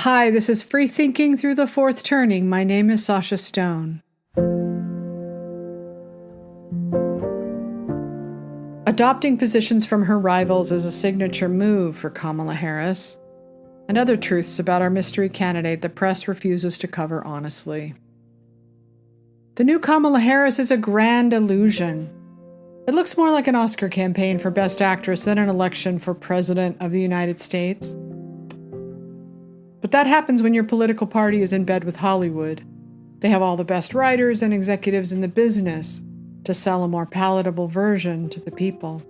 Hi, this is Free Thinking Through the Fourth Turning. My name is Sasha Stone. Adopting positions from her rivals is a signature move for Kamala Harris, and other truths about our mystery candidate the press refuses to cover honestly. The new Kamala Harris is a grand illusion. It looks more like an Oscar campaign for Best Actress than an election for President of the United States. But that happens when your political party is in bed with Hollywood. They have all the best writers and executives in the business to sell a more palatable version to the people.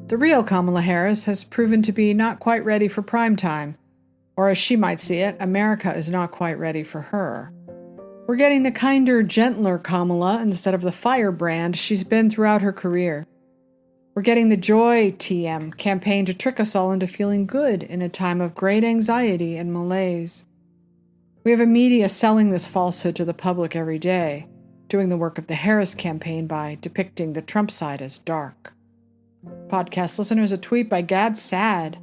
The real Kamala Harris has proven to be not quite ready for prime time, or as she might see it, America is not quite ready for her. We're getting the kinder, gentler Kamala instead of the firebrand she's been throughout her career. We're getting the Joy TM campaign to trick us all into feeling good in a time of great anxiety and malaise. We have a media selling this falsehood to the public every day, doing the work of the Harris campaign by depicting the Trump side as dark. Podcast listeners, a tweet by Gad Sad.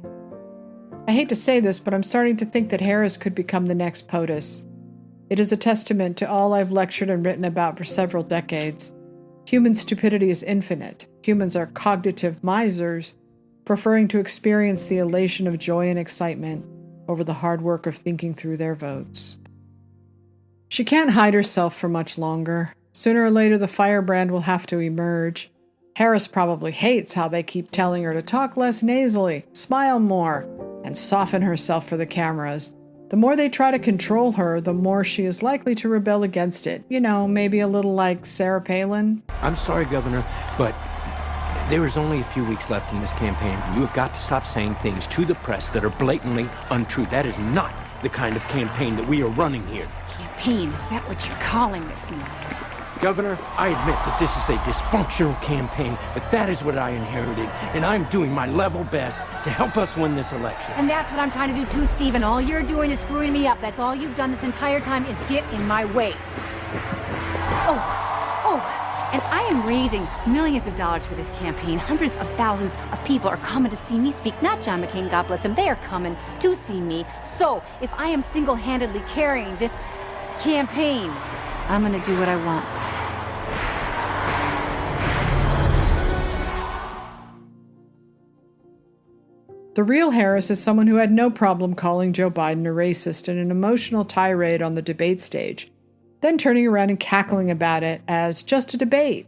I hate to say this, but I'm starting to think that Harris could become the next POTUS. It is a testament to all I've lectured and written about for several decades. Human stupidity is infinite. Humans are cognitive misers, preferring to experience the elation of joy and excitement over the hard work of thinking through their votes. She can't hide herself for much longer. Sooner or later, the firebrand will have to emerge. Harris probably hates how they keep telling her to talk less nasally, smile more, and soften herself for the cameras. The more they try to control her, the more she is likely to rebel against it. You know, maybe a little like Sarah Palin. I'm sorry, Governor, but there is only a few weeks left in this campaign. You have got to stop saying things to the press that are blatantly untrue. That is not the kind of campaign that we are running here. Campaign? Is that what you're calling this now? Governor, I admit that this is a dysfunctional campaign, but that is what I inherited, and I'm doing my level best to help us win this election. And that's what I'm trying to do too, Stephen. All you're doing is screwing me up. That's all you've done this entire time is get in my way. And I am raising millions of dollars for this campaign. Hundreds of thousands of people are coming to see me speak. Not John McCain, God bless him. They are coming to see me. So if I am single-handedly carrying this campaign, I'm gonna do what I want. The real Harris is someone who had no problem calling Joe Biden a racist in an emotional tirade on the debate stage, then turning around and cackling about it as just a debate.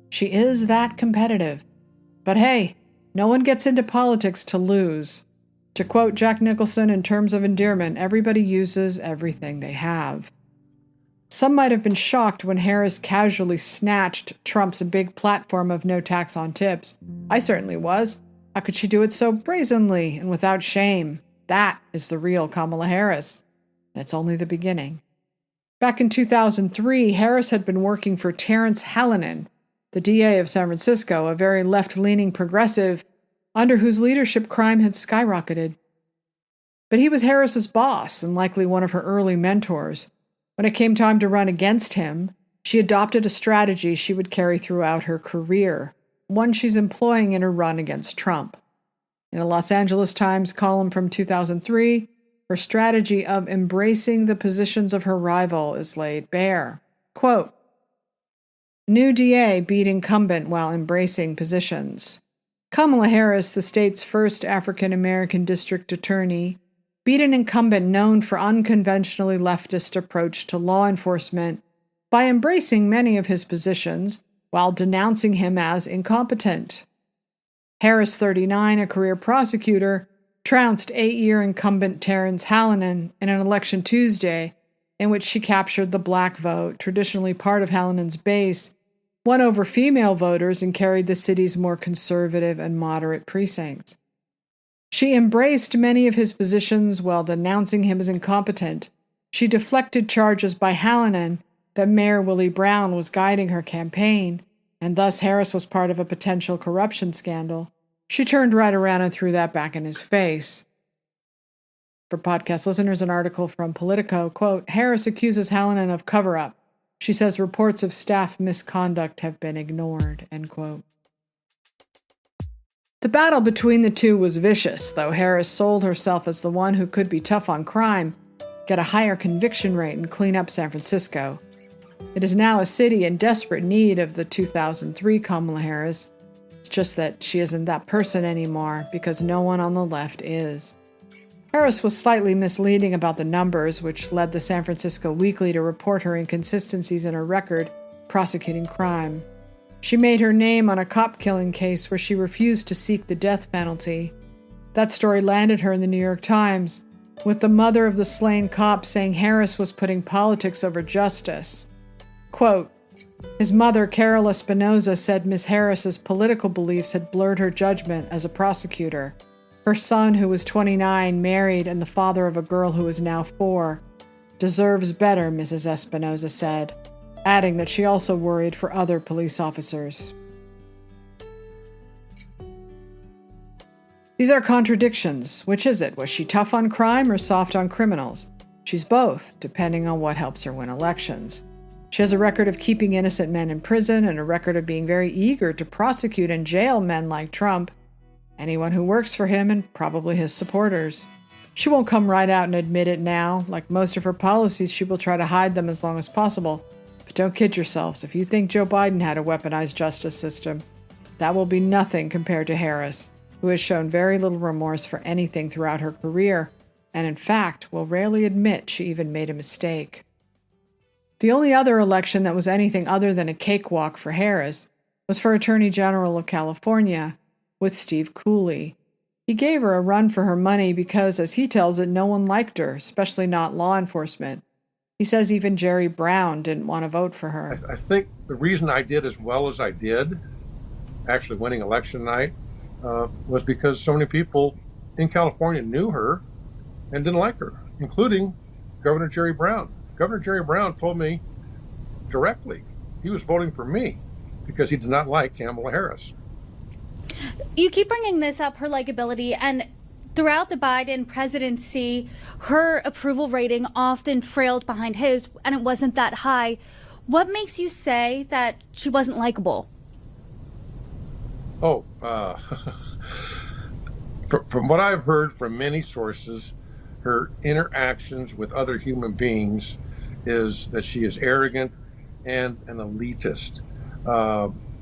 She is that competitive. But hey, no one gets into politics to lose. To quote Jack Nicholson in terms of endearment, everybody uses everything they have. Some might have been shocked when Harris casually snatched Trump's big platform of no tax on tips. I certainly was. How could she do it so brazenly and without shame? That is the real Kamala Harris. And it's only the beginning. Back in 2003, Harris had been working for Terrence Hallinan, the DA of San Francisco, a very left-leaning progressive under whose leadership crime had skyrocketed. But he was Harris's boss and likely one of her early mentors. When it came time to run against him, she adopted a strategy she would carry throughout her career, one she's employing in her run against Trump. In a Los Angeles Times column from 2003, her strategy of embracing the positions of her rival is laid bare. Quote, "New DA beat incumbent while embracing positions." Kamala Harris, the state's first African-American district attorney, beat an incumbent known for unconventionally leftist approach to law enforcement by embracing many of his positions while denouncing him as incompetent. Harris, 39, a career prosecutor, trounced 8-year incumbent Terrence Hallinan in an election Tuesday in which she captured the black vote, traditionally part of Hallinan's base, won over female voters, and carried the city's more conservative and moderate precincts. She embraced many of his positions while denouncing him as incompetent. She deflected charges by Hallinan that Mayor Willie Brown was guiding her campaign, and thus Harris was part of a potential corruption scandal. She turned right around and threw that back in his face. For podcast listeners, an article from Politico, quote, "Harris accuses Hallinan of cover-up. She says reports of staff misconduct have been ignored," end quote. The battle between the two was vicious, though Harris sold herself as the one who could be tough on crime, get a higher conviction rate, and clean up San Francisco. It is now a city in desperate need of the 2003 Kamala Harris. It's just that she isn't that person anymore because no one on the left is. Harris was slightly misleading about the numbers, which led the San Francisco Weekly to report her inconsistencies in her record prosecuting crime. She made her name on a cop-killing case where she refused to seek the death penalty. That story landed her in the New York Times, with the mother of the slain cop saying Harris was putting politics over justice. Quote, his mother, Carol Espinoza, said Miss Harris's political beliefs had blurred her judgment as a prosecutor. Her son, who was 29, married, and the father of a girl who is now 4, deserves better, Mrs. Espinoza said, adding that she also worried for other police officers. These are contradictions. Which is it? Was she tough on crime or soft on criminals? She's both, depending on what helps her win elections. She has a record of keeping innocent men in prison and a record of being very eager to prosecute and jail men like Trump, anyone who works for him, and probably his supporters. She won't come right out and admit it now. Like most of her policies, she will try to hide them as long as possible. But don't kid yourselves. If you think Joe Biden had a weaponized justice system, that will be nothing compared to Harris, who has shown very little remorse for anything throughout her career, and in fact will rarely admit she even made a mistake. The only other election that was anything other than a cakewalk for Harris was for Attorney General of California, with Steve Cooley. He gave her a run for her money because, as he tells it, no one liked her, especially not law enforcement. He says even Jerry Brown didn't want to vote for her. I think the reason I did as well as I did, actually winning election night, was because so many people in California knew her and didn't like her, including Governor Jerry Brown. Governor Jerry Brown told me directly he was voting for me because he did not like Kamala Harris. You keep bringing this up, her likability, and throughout the Biden presidency, her approval rating often trailed behind his, and it wasn't that high. What makes you say that she wasn't likable? Oh, from what I've heard from many sources, her interactions with other human beings is that she is arrogant and an elitist.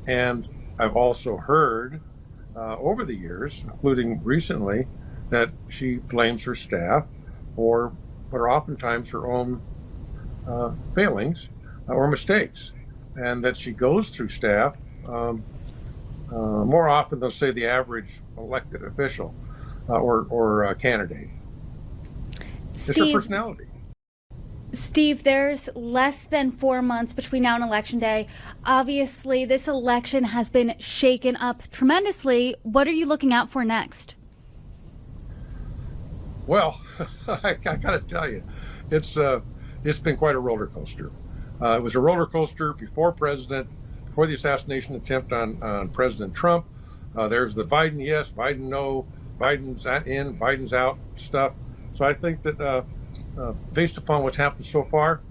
And I've also heard over the years, including recently, that she blames her staff for what are oftentimes her own failings or mistakes, and that she goes through staff more often than, say, the average elected official or candidate. It's her personality. Steve, there's less than 4 months between now and Election Day. Obviously, this election has been shaken up tremendously. What are you looking out for next? Well, I got to tell you, it's been quite a roller coaster. It was a roller coaster before the assassination attempt on President Trump. There's the Biden yes, Biden no, Biden's in, Biden's out stuff. So I think that based upon what's happened so far,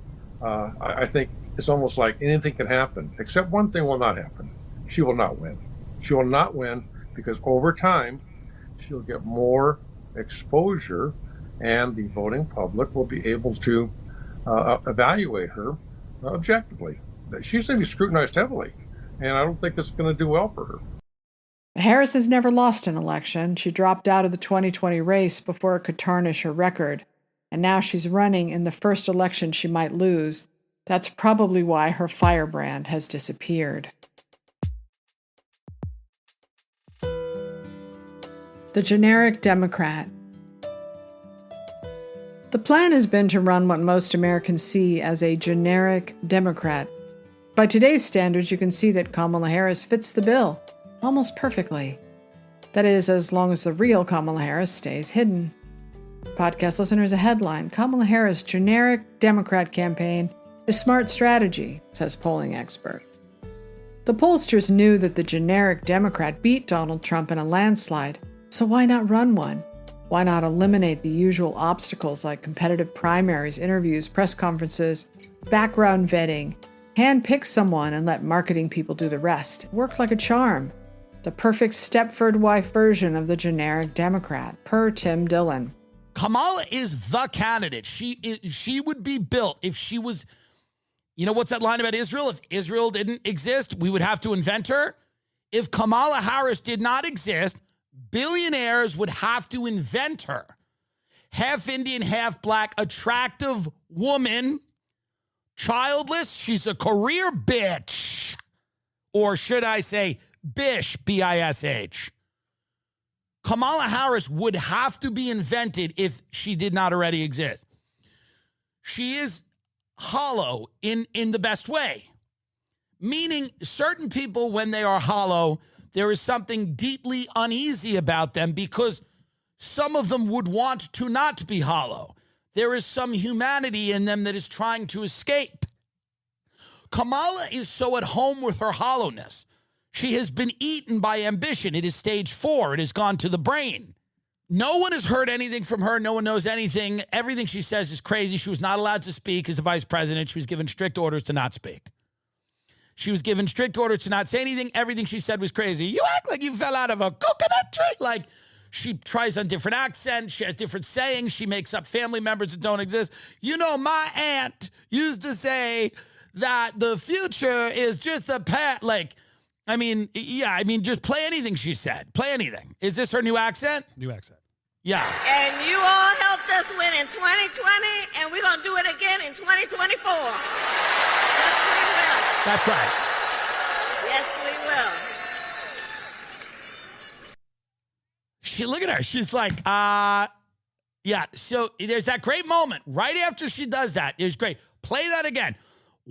I think it's almost like anything can happen, except one thing will not happen. She will not win. She will not win because over time, she'll get more exposure and the voting public will be able to evaluate her objectively. She's going to be scrutinized heavily, and I don't think it's going to do well for her. Harris has never lost an election. She dropped out of the 2020 race before it could tarnish her record, and now she's running in the first election she might lose. That's probably why her firebrand has disappeared. The generic Democrat. The plan has been to run what most Americans see as a generic Democrat. By today's standards, you can see that Kamala Harris fits the bill almost perfectly. That is, as long as the real Kamala Harris stays hidden. Podcast listeners, a headline: Kamala Harris' generic Democrat campaign is smart strategy, says polling expert. The pollsters knew that the generic Democrat beat Donald Trump in a landslide, so why not run one? Why not eliminate the usual obstacles like competitive primaries, interviews, press conferences, background vetting, hand-pick someone and let marketing people do the rest? It worked like a charm. the perfect Stepford wife version of the generic Democrat, per Tim Dillon. Kamala is the candidate. She would be built if she was, you know, what's that line about Israel? If Israel didn't exist, we would have to invent her. If Kamala Harris did not exist, billionaires would have to invent her. Half Indian, half black, attractive woman, childless. She's a career bitch. Or should I say bish, B-I-S-H. Kamala Harris would have to be invented if she did not already exist. She is hollow in the best way. Meaning certain people, when they are hollow, there is something deeply uneasy about them because some of them would want to not be hollow. There is some humanity in them that is trying to escape. Kamala is so at home with her hollowness. She has been eaten by ambition. It is stage 4. It has gone to the brain. No one has heard anything from her. No one knows anything. Everything she says is crazy. She was not allowed to speak as the vice president. She was given strict orders to not speak. She was given strict orders to not say anything. Everything she said was crazy. You act like you fell out of a coconut tree. Like, she tries on different accents. She has different sayings. She makes up family members that don't exist. You know, my aunt used to say that the future is just a past. Like, I mean, just play anything she said. Play anything. Is this her new accent? New accent. Yeah. And you all helped us win in 2020, and we're going to do it again in 2024. Yes, we will. That's right. Yes, we will. Look at her. She's like, yeah. So there's that great moment right after she does that. It's great. Play that again.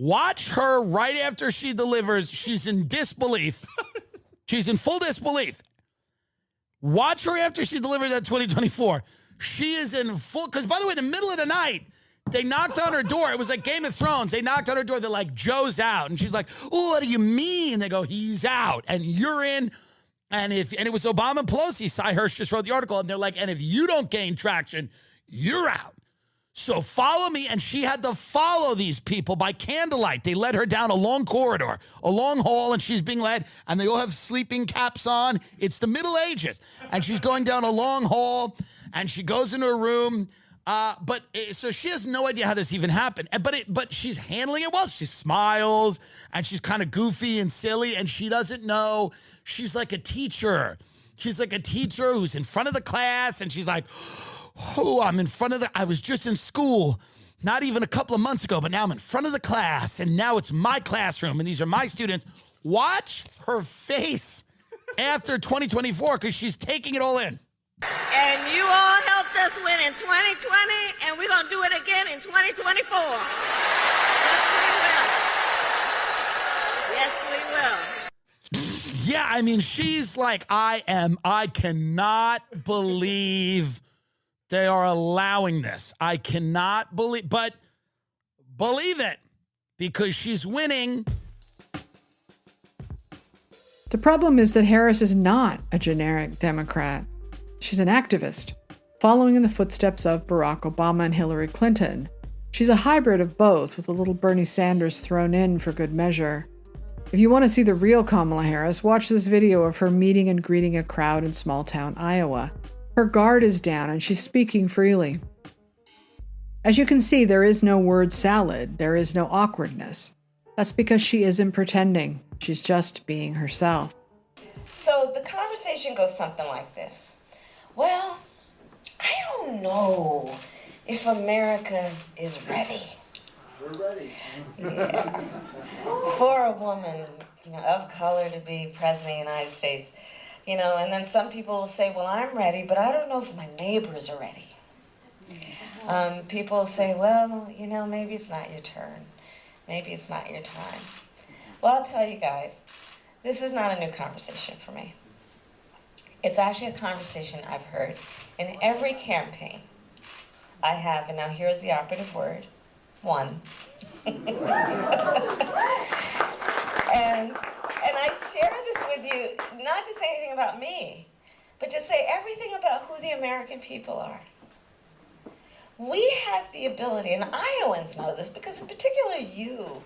Watch her right after she delivers. She's in disbelief. She's in full disbelief. Watch her after she delivers that 2024. She is in full, because by the way, in the middle of the night, they knocked on her door. It was like Game of Thrones. They knocked on her door. They're like, Joe's out. And she's like, oh, what do you mean? They go, he's out. And you're in. And it was Obama and Pelosi. Cy Hirsch just wrote the article. And they're like, and if you don't gain traction, you're out. So follow me. And she had to follow these people by candlelight. They led her down a long corridor, a long hall, and she's being led. And they all have sleeping caps on. It's the Middle Ages. And she's going down a long hall, and she goes into her room. So she has no idea how this even happened. But she's handling it well. She smiles, and she's kind of goofy and silly, and she doesn't know. She's like a teacher. She's like a teacher who's in front of the class, and she's like, oh, I was just in school, not even a couple of months ago, but now I'm in front of the class, and now it's my classroom, and these are my students. Watch her face after 2024, because she's taking it all in. And you all helped us win in 2020, and we're going to do it again in 2024. Yes, we will. Yes, we will. Yeah, I mean, she's like, I cannot believe they are allowing this. I cannot believe, but believe it, because she's winning. The problem is that Harris is not a generic Democrat. She's an activist, following in the footsteps of Barack Obama and Hillary Clinton. She's a hybrid of both, with a little Bernie Sanders thrown in for good measure. If you want to see the real Kamala Harris, watch this video of her meeting and greeting a crowd in small-town Iowa. Her guard is down and she's speaking freely. As you can see, there is no word salad. There is no awkwardness. That's because she isn't pretending. She's just being herself. So the conversation goes something like this. Well, I don't know if America is ready. We're ready. Yeah. For a woman, of color to be president of the United States. And then some people will say, well, I'm ready, but I don't know if my neighbors are ready. People say, well, maybe it's not your turn. Maybe it's not your time. Well, I'll tell you guys, this is not a new conversation for me. It's actually a conversation I've heard in every campaign I have, and now here's the operative word, one. And I share this with you, not to say anything about me, but to say everything about who the American people are. We have the ability, and Iowans know this, because in particular you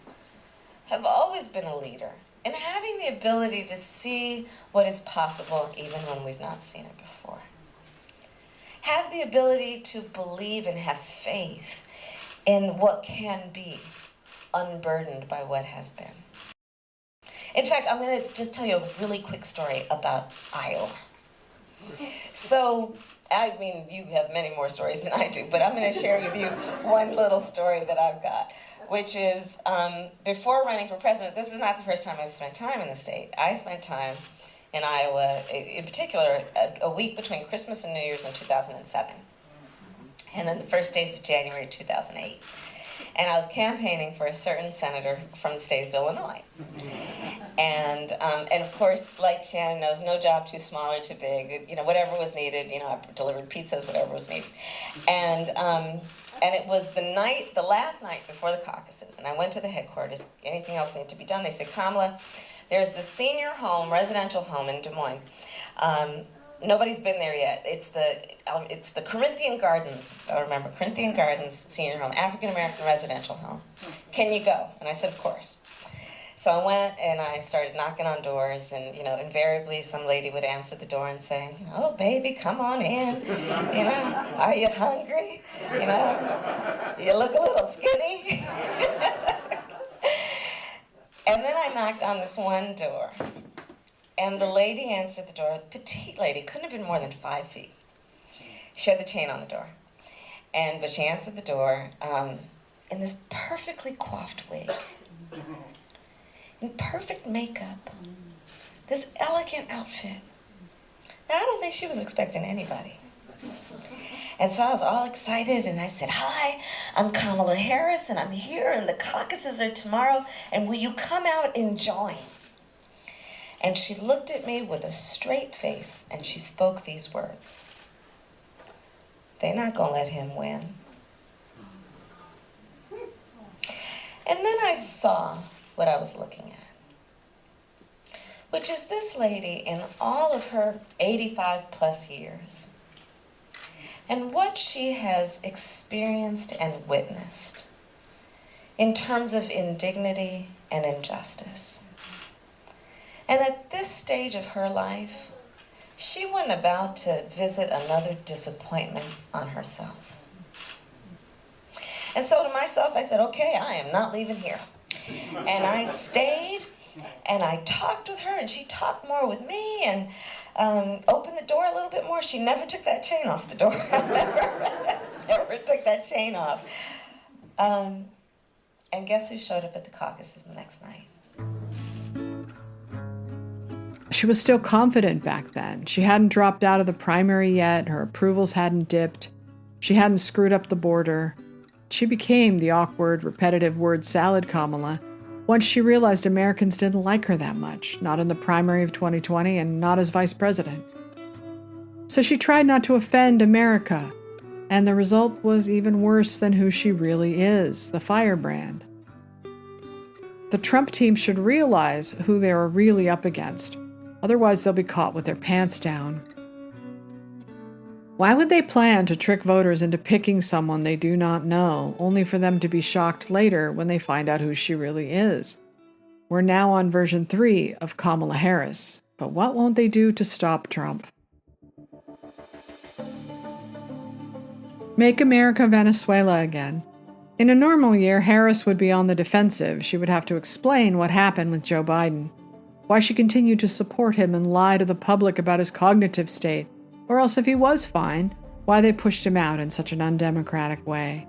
have always been a leader. and having the ability to see what is possible even when we've not seen it before. Have the ability to believe and have faith in what can be, unburdened by what has been. In fact, I'm going to just tell you a really quick story about Iowa. So, I mean, you have many more stories than I do, but I'm going to share with you one little story that I've got, which is before running for president, this is not the first time I've spent time in the state. I spent time in Iowa, in particular, a week between Christmas and New Year's in 2007, and then the first days of January 2008. And I was campaigning for a certain senator from the state of Illinois. And of course, like Shannon knows, no job too small or too big. You know, whatever was needed. You know, I delivered pizzas, whatever was needed. And it was the last night before the caucuses. And I went to the headquarters. Anything else need to be done? They said, Kamala, there's the senior home, residential home in Des Moines. Nobody's been there yet. It's the Corinthian Gardens. I remember Corinthian Gardens senior home, African American residential home. Can you go? And I said, of course. So I went and I started knocking on doors, and you know, invariably some lady would answer the door and say, "Oh, baby, come on in. You know, are you hungry? You know, you look a little skinny." And then I knocked on this one door. And the lady answered the door, petite lady, couldn't have been more than 5 feet. She had the chain on the door. But she answered the door in this perfectly coiffed wig, in perfect makeup, this elegant outfit. Now, I don't think she was expecting anybody. And so I was all excited, and I said, "Hi, I'm Kamala Harris, and I'm here, and the caucuses are tomorrow, and will you come out and join?" And she looked at me with a straight face, and she spoke these words: "They're not gonna let him win." And then I saw what I was looking at, which is this lady in all of her 85 plus years, and what she has experienced and witnessed in terms of indignity and injustice. And at this stage of her life, she wasn't about to visit another disappointment on herself. And so to myself, I said, okay, I am not leaving here. And I stayed, and I talked with her, and she talked more with me, and opened the door a little bit more. She never took that chain off the door. never took that chain off. And guess who showed up at the caucuses the next night? She was still confident back then. She hadn't dropped out of the primary yet. Her approvals hadn't dipped. She hadn't screwed up the border. She became the awkward, repetitive word salad Kamala once she realized Americans didn't like her that much, not in the primary of 2020 and not as vice president. So she tried not to offend America, and the result was even worse than who she really is, the firebrand. The Trump team should realize who they are really up against. Otherwise, they'll be caught with their pants down. Why would they plan to trick voters into picking someone they do not know, only for them to be shocked later when they find out who she really is? We're now on version 3 of Kamala Harris, but what won't they do to stop Trump? Make America Venezuela again. In a normal year, Harris would be on the defensive. She would have to explain what happened with Joe Biden, why she continued to support him and lie to the public about his cognitive state, or else if he was fine, why they pushed him out in such an undemocratic way.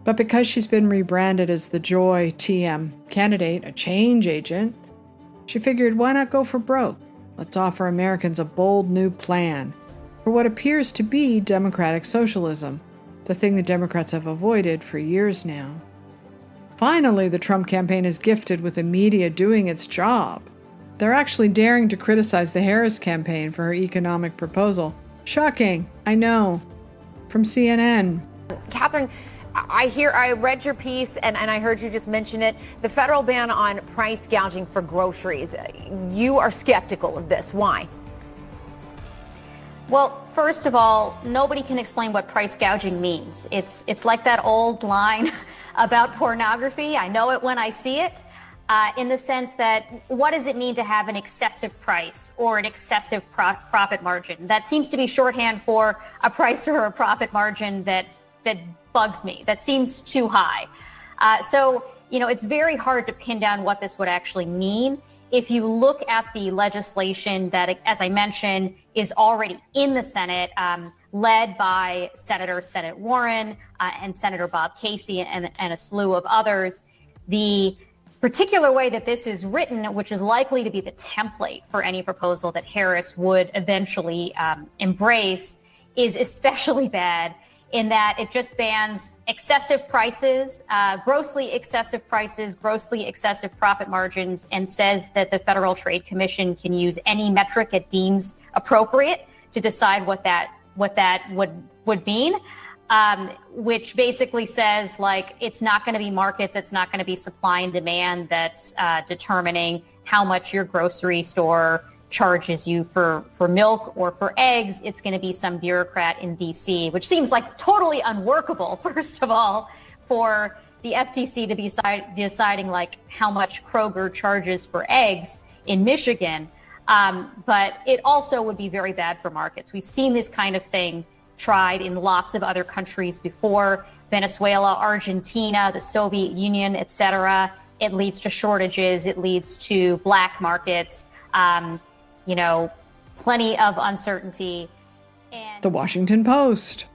But because she's been rebranded as the Joy TM candidate, a change agent, she figured, why not go for broke? Let's offer Americans a bold new plan for what appears to be democratic socialism, the thing the Democrats have avoided for years now. Finally, the Trump campaign is gifted with the media doing its job. They're actually daring to criticize the Harris campaign for her economic proposal. Shocking, I know. From CNN. Catherine, I read your piece and I heard you just mention it. The federal ban on price gouging for groceries. You are skeptical of this. Why? Well, first of all, nobody can explain what price gouging means. It's like that old line about pornography. I know it when I see it. in the sense that what does it mean to have an excessive price or an excessive profit margin? That seems to be shorthand for a price or a profit margin that bugs me. That seems too high. So, it's very hard to pin down what this would actually mean. If you look at the legislation that, as I mentioned, is already in the Senate, led by Senator Warren and Senator Bob Casey and a slew of others, the particular way that this is written, which is likely to be the template for any proposal that Harris would eventually embrace, is especially bad in that it just bans excessive prices, grossly excessive profit margins, and says that the Federal Trade Commission can use any metric it deems appropriate to decide what that would mean, which basically says, like, it's not going to be markets, it's not going to be supply and demand that's determining how much your grocery store charges you for milk or for eggs. It's going to be some bureaucrat in D.C., which seems like totally unworkable, first of all, for the FTC to be deciding like how much Kroger charges for eggs in Michigan. But it also would be very bad for markets. We've seen this kind of thing tried in lots of other countries before: Venezuela, Argentina, the Soviet Union, etc. It leads to shortages. It leads to black markets. Plenty of uncertainty. And The Washington Post.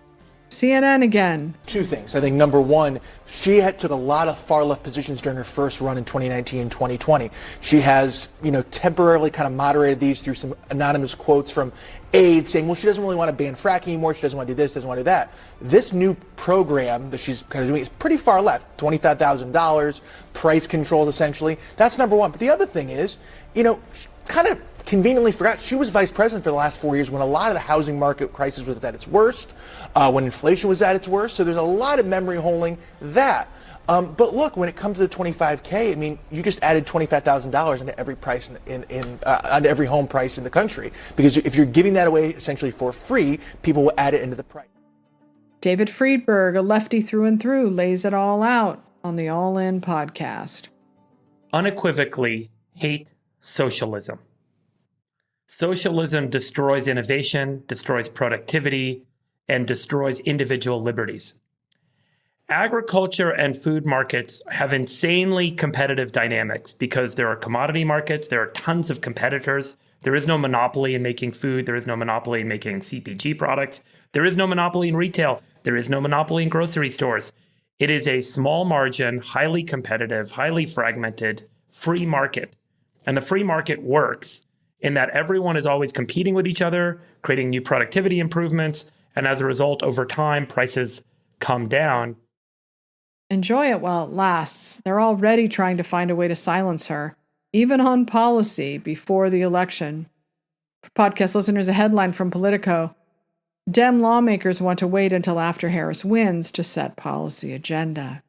CNN again. Two things. I think number one, she took a lot of far left positions during her first run in 2019 and 2020. She has, temporarily kind of moderated these through some anonymous quotes from aides saying, well, she doesn't really want to ban fracking anymore. She doesn't want to do this, doesn't want to do that. This new program that she's kind of doing is pretty far left. $25,000, price controls essentially. That's number one. But the other thing is, kind of conveniently forgot she was vice president for the last 4 years when a lot of the housing market crisis was at its worst, when inflation was at its worst. So there's a lot of memory holding that. But look, when it comes to the $25K, I mean, you just added $25,000 into every price onto every home price in the country, because if you're giving that away essentially for free, people will add it into the price. David Friedberg, a lefty through and through, lays it all out on the All In podcast. Unequivocally hate socialism. Socialism destroys innovation, destroys productivity, and destroys individual liberties. Agriculture and food markets have insanely competitive dynamics because there are commodity markets, there are tons of competitors. There is no monopoly in making food, there is no monopoly in making CPG products, there is no monopoly in retail, there is no monopoly in grocery stores. It is a small margin, highly competitive, highly fragmented, free market. And the free market works in that everyone is always competing with each other, creating new productivity improvements, and as a result, over time, prices come down. Enjoy it while it lasts. They're already trying to find a way to silence her, even on policy, before the election. For podcast listeners, a headline from Politico: Dem lawmakers want to wait until after Harris wins to set policy agenda.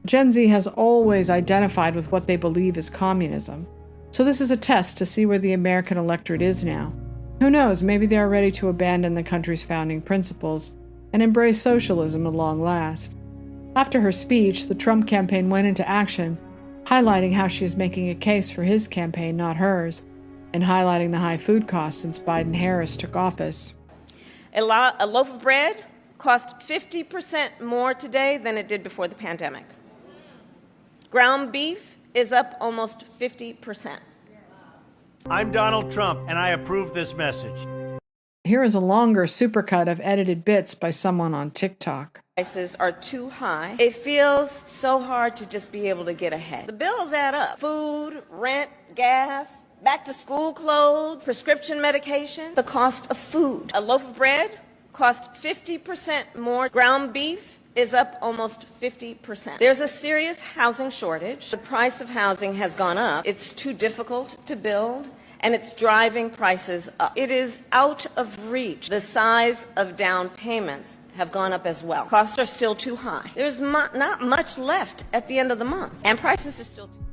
Gen Z has always identified with what they believe is communism, so this is a test to see where the American electorate is now. Who knows, maybe they are ready to abandon the country's founding principles and embrace socialism at long last. After her speech, the Trump campaign went into action, highlighting how she is making a case for his campaign, not hers, and highlighting the high food costs since Biden-Harris took office. A loaf of bread costs 50% more today than it did before the pandemic. Ground beef is up almost 50%. I'm Donald Trump, and I approve this message. Here is a longer supercut of edited bits by someone on TikTok. Prices are too high. It feels so hard to just be able to get ahead. The bills add up. Food, rent, gas, back to school clothes, prescription medication, the cost of food. A loaf of bread costs 50% more. Ground beef is up almost 50%. There's a serious housing shortage. The price of housing has gone up. It's too difficult to build, and it's driving prices up. It is out of reach. The size of down payments have gone up as well. Costs are still too high. There's not much left at the end of the month, and prices are still too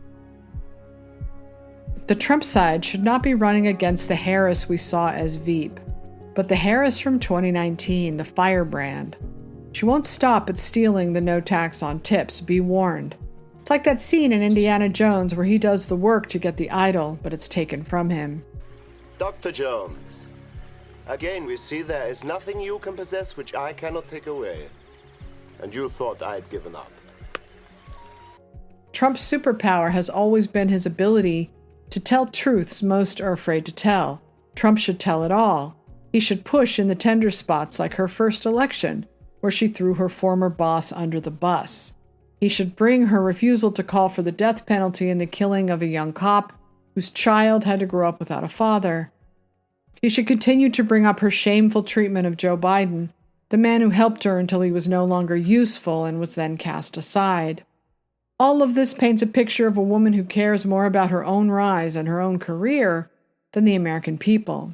The Trump side should not be running against the Harris we saw as Veep, but the Harris from 2019, the firebrand. She won't stop at stealing the no tax on tips, be warned. It's like that scene in Indiana Jones where he does the work to get the idol, but it's taken from him. Dr. Jones, again we see there is nothing you can possess which I cannot take away. And you thought I'd given up. Trump's superpower has always been his ability to tell truths most are afraid to tell. Trump should tell it all. He should push in the tender spots like her first election, where she threw her former boss under the bus. He should bring her refusal to call for the death penalty in the killing of a young cop whose child had to grow up without a father. He should continue to bring up her shameful treatment of Joe Biden, the man who helped her until he was no longer useful and was then cast aside. All of this paints a picture of a woman who cares more about her own rise and her own career than the American people.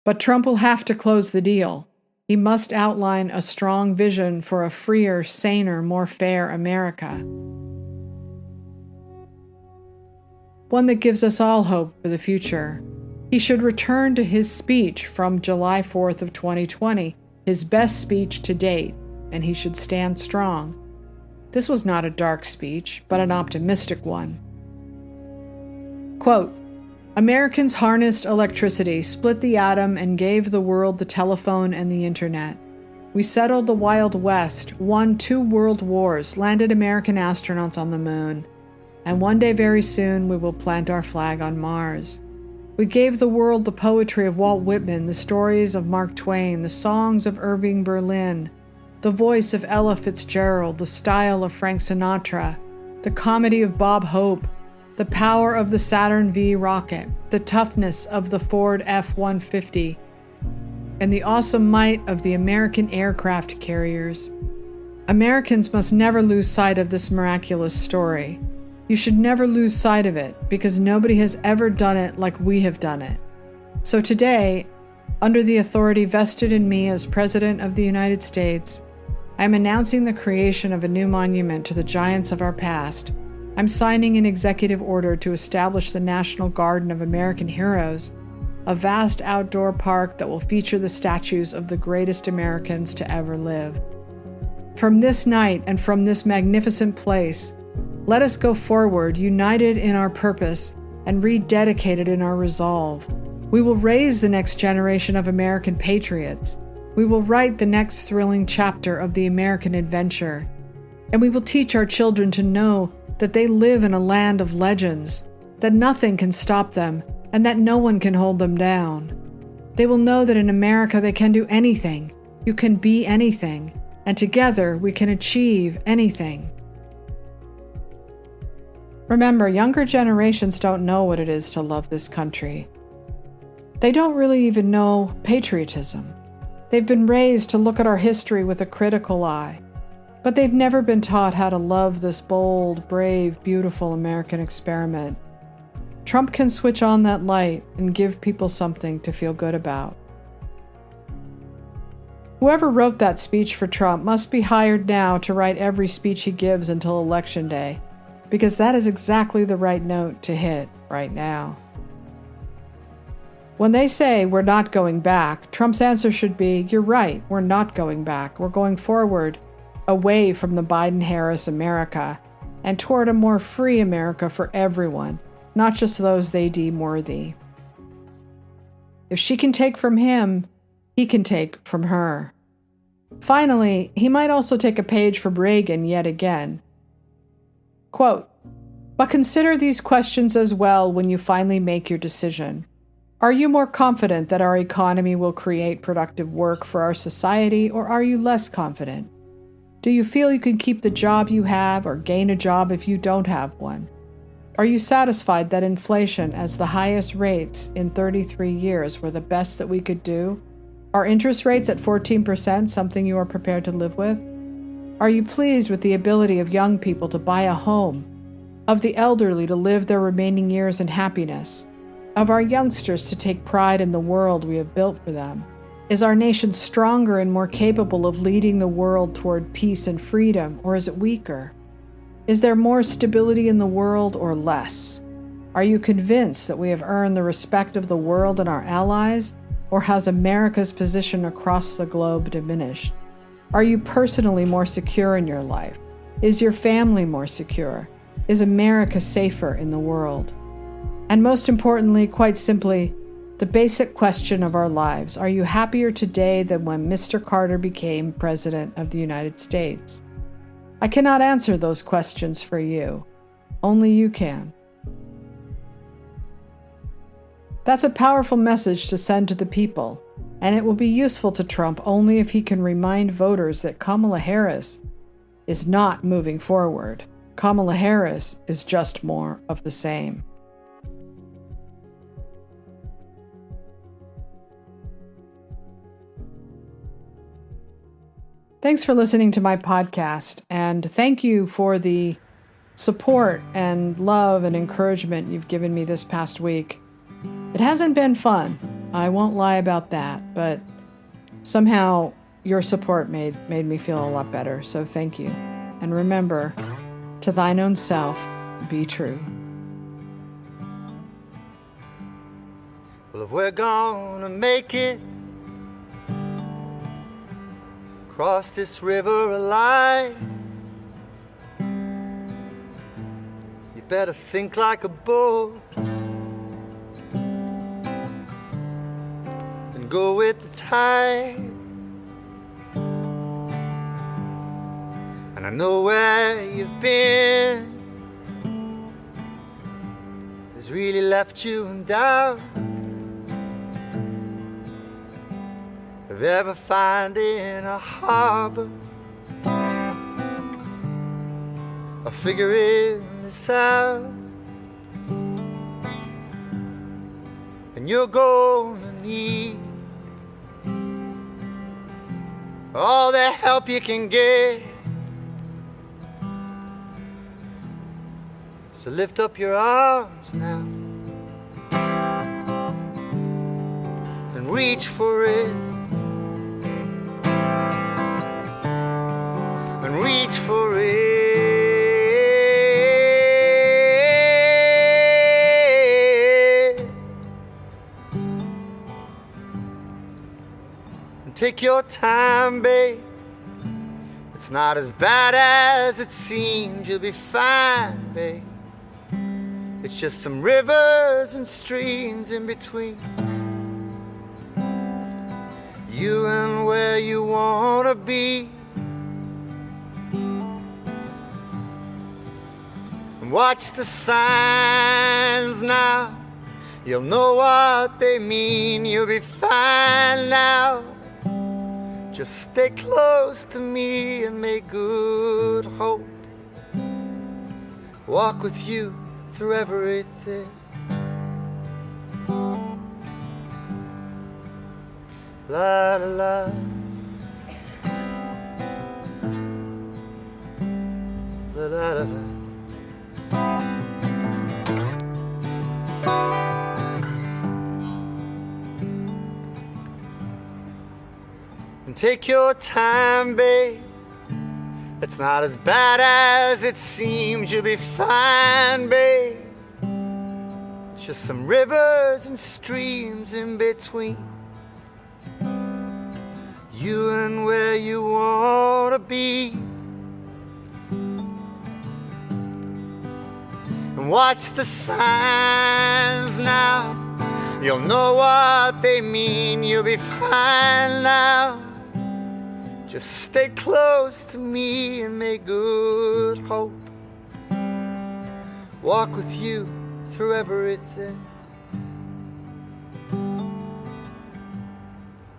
But Trump will have to close the deal. He must outline a strong vision for a freer, saner, more fair America. One that gives us all hope for the future. He should return to his speech from July 4th of 2020, his best speech to date, and he should stand strong. This was not a dark speech, but an optimistic one. Quote, Americans harnessed electricity, split the atom, and gave the world the telephone and the internet. We settled the Wild West, won 2 world wars, landed American astronauts on the moon, and one day very soon we will plant our flag on Mars. We gave the world the poetry of Walt Whitman, the stories of Mark Twain, the songs of Irving Berlin, the voice of Ella Fitzgerald, the style of Frank Sinatra, the comedy of Bob Hope, the power of the Saturn V rocket, the toughness of the Ford F-150, and the awesome might of the American aircraft carriers. Americans must never lose sight of this miraculous story. You should never lose sight of it, because nobody has ever done it like we have done it. So today, under the authority vested in me as President of the United States, I am announcing the creation of a new monument to the giants of our past. I'm signing an executive order to establish the National Garden of American Heroes, a vast outdoor park that will feature the statues of the greatest Americans to ever live. From this night and from this magnificent place, let us go forward, united in our purpose and rededicated in our resolve. We will raise the next generation of American patriots. We will write the next thrilling chapter of the American adventure. And we will teach our children to know that they live in a land of legends, that nothing can stop them, and that no one can hold them down. They will know that in America they can do anything, you can be anything, and together we can achieve anything. Remember, younger generations don't know what it is to love this country. They don't really even know patriotism. They've been raised to look at our history with a critical eye, but they've never been taught how to love this bold, brave, beautiful American experiment. Trump can switch on that light and give people something to feel good about. Whoever wrote that speech for Trump must be hired now to write every speech he gives until Election Day, because that is exactly the right note to hit right now. When they say we're not going back, Trump's answer should be, you're right, we're not going back. We're going forward, away from the Biden-Harris America, and toward a more free America for everyone, not just those they deem worthy. If she can take from him, he can take from her. Finally, he might also take a page from Reagan yet again. Quote, but consider these questions as well when you finally make your decision. Are you more confident that our economy will create productive work for our society, or are you less confident? Do you feel you can keep the job you have or gain a job if you don't have one? Are you satisfied that inflation, as the highest rates in 33 years, were the best that we could do? Are interest rates at 14% something you are prepared to live with? Are you pleased with the ability of young people to buy a home, of the elderly to live their remaining years in happiness, of our youngsters to take pride in the world we have built for them? Is our nation stronger and more capable of leading the world toward peace and freedom, or is it weaker? Is there more stability in the world or less? Are you convinced that we have earned the respect of the world and our allies, or has America's position across the globe diminished? Are you personally more secure in your life? Is your family more secure? Is America safer in the world? And most importantly, quite simply, the basic question of our lives: are you happier today than when Mr. Carter became President of the United States? I cannot answer those questions for you. Only you can. That's a powerful message to send to the people, and it will be useful to Trump only if he can remind voters that Kamala Harris is not moving forward. Kamala Harris is just more of the same. Thanks for listening to my podcast, and thank you for the support and love and encouragement you've given me this past week. It hasn't been fun, I won't lie about that, but somehow your support made me feel a lot better, so thank you. And remember, to thine own self, be true. Well, if we're gonna make it cross this river alive, you better think like a bull and go with the tide. And I know where you've been has really left you in doubt of ever finding a harbor or figuring this out. And you're gonna need all the help you can get. So lift up your arms now and reach for it. And reach for it. And take your time, babe. It's not as bad as it seems. You'll be fine, babe. It's just some rivers and streams in between you and where you wanna be. And watch the signs now, you'll know what they mean. You'll be fine now. Just stay close to me and may good hope walk with you through everything. La la la. La la la la. And take your time, babe. It's not as bad as it seems. You'll be fine, babe. It's just some rivers and streams in between you and where you wanna be. And watch the signs now, you'll know what they mean. You'll be fine now. Just stay close to me and may good hope walk with you through everything.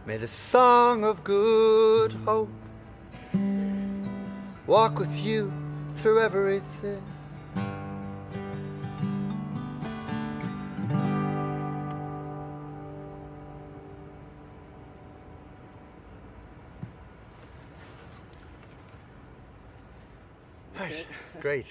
May the song of good hope walk with you through everything. Great.